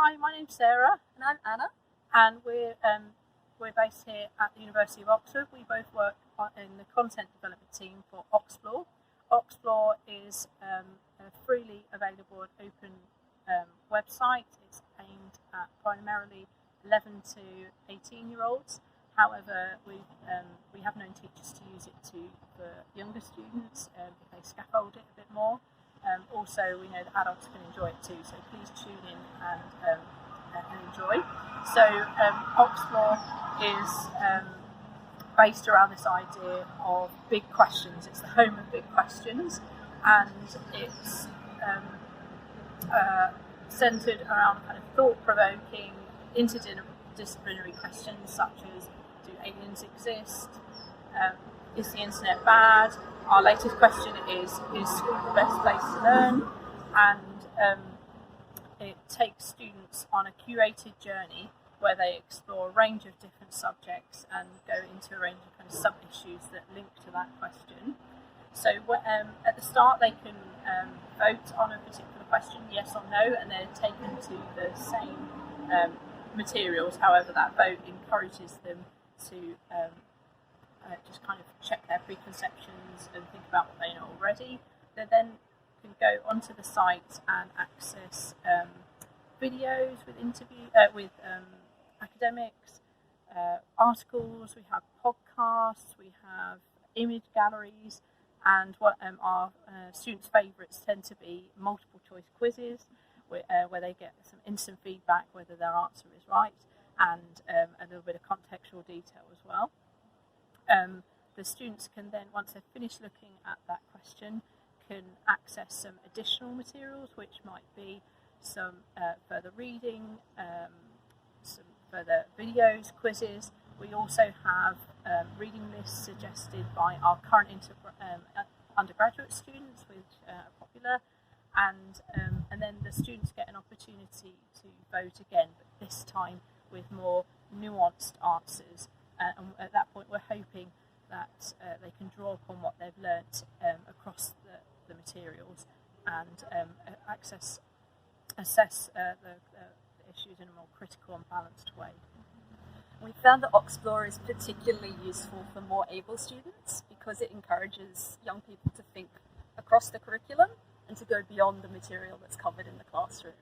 Hi, my name's Sarah. And I'm Anna. And we're based here at the University of Oxford. We both work in the content development team for Oxplore. Oxplore is a freely available and open website. It's aimed at primarily 11 to 18-year-olds. However, we have known teachers to use it for younger students if they scaffold it a bit more. Also, we know that adults can enjoy it too, so please tune in and enjoy. So, Oxplore is based around this idea of big questions. It's the home of big questions, and it's centred around kind of thought-provoking, interdisciplinary questions such as: do aliens exist? Is the internet bad? Our latest question is school the best place to learn? And it takes students on a curated journey where they explore a range of different subjects and go into a range of kind of sub-issues that link to that question. So at the start they can vote on a particular question, yes or no, and they're taken to the same materials. However, that vote encourages them to just kind of check their preconceptions and think about what they know already. They then can go onto the site and access videos with academics, articles. We have podcasts, we have image galleries, and what our students' favourites tend to be multiple choice quizzes where they get some instant feedback whether their answer is right, and a little bit of contextual detail as well. The students can then, once they've finished looking at that question, can access some additional materials, which might be some further reading, some further videos, quizzes. We also have reading lists suggested by our current undergraduate students, which are popular, and then the students get an opportunity to vote again, but this time with more nuanced answers. And at that point, we're hoping that they can draw upon what they've learnt across the materials and assess the issues in a more critical and balanced way. We found that Oxplore is particularly useful for more able students because it encourages young people to think across the curriculum and to go beyond the material that's covered in the classroom.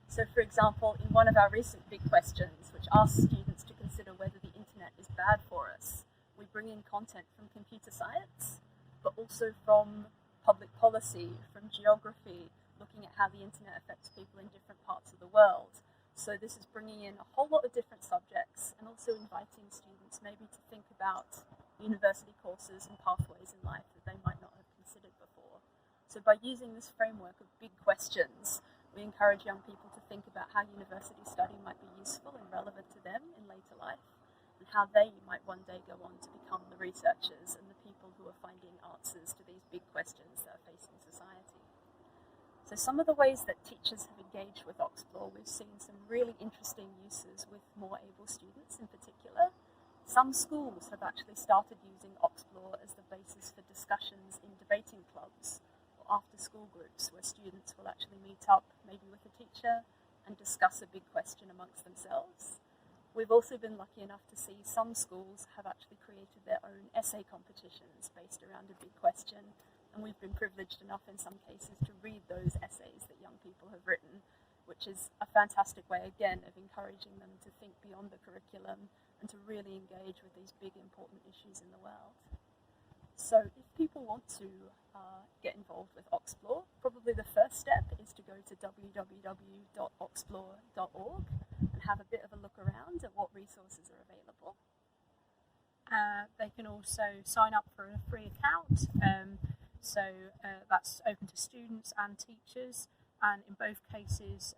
So, for example, in one of our recent big questions, which asks students to consider whether the internet is bad for us, we bring in content from computer science, but also from public policy, from geography, looking at how the internet affects people in different parts of the world. So this is bringing in a whole lot of different subjects and also inviting students maybe to think about university courses and pathways in life that they might not have considered before. So by using this framework of big questions, we encourage young people to think about how university study might be useful and relevant to them in later life, and how they might one day go on to become the researchers and the people who are finding answers to these big questions that are facing society. So some of the ways that teachers have engaged with Oxplore, we've seen some really interesting uses with more able students in particular. Some schools have actually started using Oxplore as the basis for discussions in debating clubs or after-school groups where students will actually meet up maybe with a teacher and discuss a big question amongst themselves. We've also been lucky enough to see some schools have actually created their own essay competitions based around a big question, and we've been privileged enough in some cases to read those essays that young people have written, which is a fantastic way, again, of encouraging them to think beyond the curriculum and to really engage with these big, important issues in the world. So if people want to get involved with Oxplore, probably the first step is to go to www.oxplore.org and have a bit of a look around at what resources are available. They can also sign up for a free account, so that's open to students and teachers, and in both cases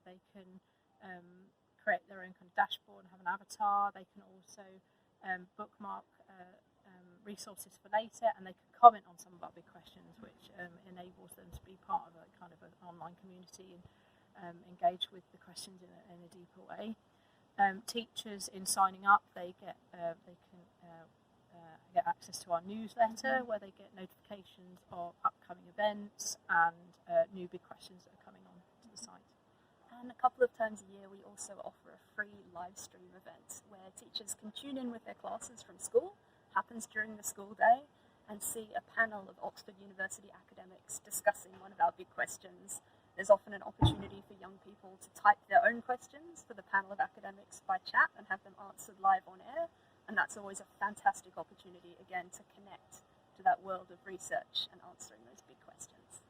they can create their own kind of dashboard and have an avatar. They can also bookmark resources for later, and they can comment on some of our big questions, which enables them to be part of a kind of an online community and engage with the questions in a deeper way. Teachers, in signing up, they can get access to our newsletter where they get notifications of upcoming events and new big questions that are coming on to the site. And a couple of times a year we also offer a free live stream event where teachers can tune in with their classes from school, happens during the school day, and see a panel of Oxford University academics discussing one of our big questions. There's often an opportunity for young people to type their own questions for the panel of academics by chat and have them answered live on air, and that's always a fantastic opportunity, again, to connect to that world of research and answering those big questions.